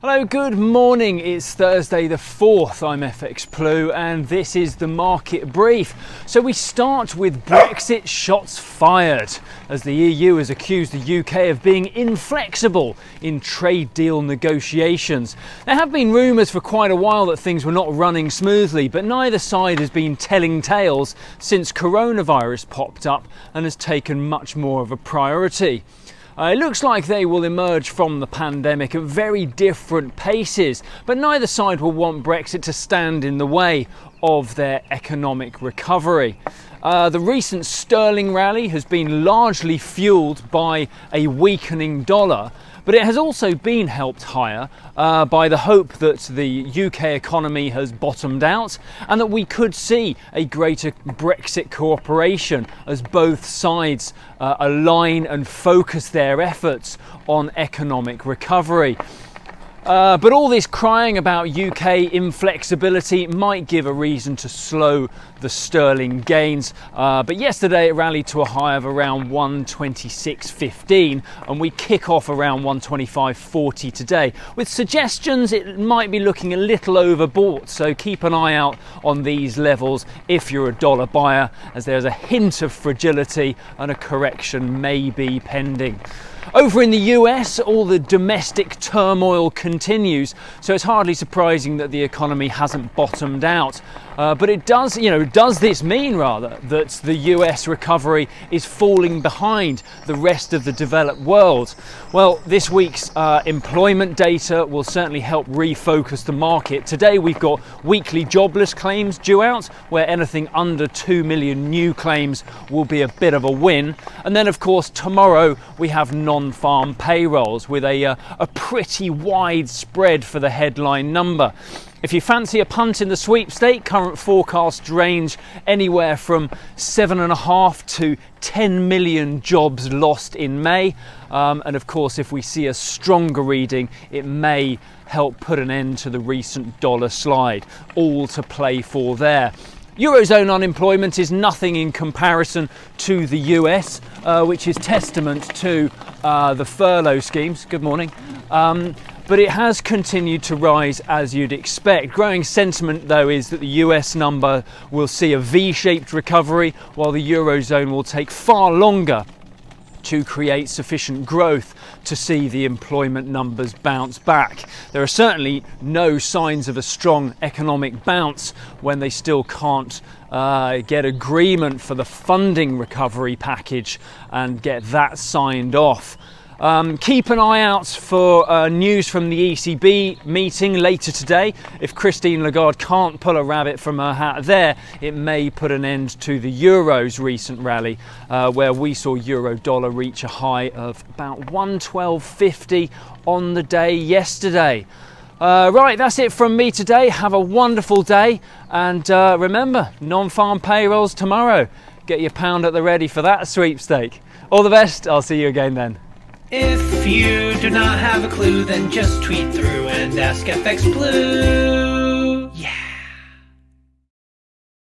Hello, good morning. It's Thursday the 4th. I'm FX Plu and this is the market brief. So we start with Brexit shots fired as the EU has accused the UK of being inflexible in trade deal negotiations. There have been rumours for quite a while that things were not running smoothly, but neither side has been telling tales since coronavirus popped up and has taken much more of a priority. It looks like they will emerge from the pandemic at very different paces, but neither side will want Brexit to stand in the way of their economic recovery. The recent sterling rally has been largely fueled by a weakening dollar, but it has also been helped higher by the hope that the UK economy has bottomed out and that we could see a greater Brexit cooperation as both sides align and focus their efforts on economic recovery. But all this crying about UK inflexibility might give a reason to slow the sterling gains. But yesterday it rallied to a high of around 126.15 and we kick off around 125.40 today, with suggestions it might be looking a little overbought. So keep an eye out on these levels if you're a dollar buyer, as there's a hint of fragility and a correction may be pending. Over in the US, all the domestic turmoil continues, so it's hardly surprising that the economy hasn't bottomed out. But it does this mean rather that the US recovery is falling behind the rest of the developed world? Well, this week's employment data will certainly help refocus the market. Today we've got weekly jobless claims due out, where anything under 2 million new claims will be a bit of a win. And then of course tomorrow we have non-farm payrolls with a pretty wide spread for the headline number. If you fancy a punt in the sweepstake, current forecasts range anywhere from 7.5 to 10 million jobs lost in May. And of course, if we see a stronger reading, it may help put an end to the recent dollar slide. All to play for there. Eurozone unemployment is nothing in comparison to the US, which is testament to the furlough schemes. Good morning. But it has continued to rise as you'd expect. Growing sentiment, though, is that the US number will see a V-shaped recovery, while the Eurozone will take far longer to create sufficient growth to see the employment numbers bounce back. There are certainly no signs of a strong economic bounce when they still can't get agreement for the funding recovery package and get that signed off. Keep an eye out for news from the ECB meeting later today. If Christine Lagarde can't pull a rabbit from her hat there, it may put an end to the Euro's recent rally, where we saw euro dollar reach a high of about 112.50 on the day yesterday. Right, that's it from me today. Have a wonderful day, and remember, non-farm payrolls tomorrow. Get your pound at the ready for that sweepstake. All the best. I'll see you again then. If you do not have a clue, then just tweet through and ask FX Blue.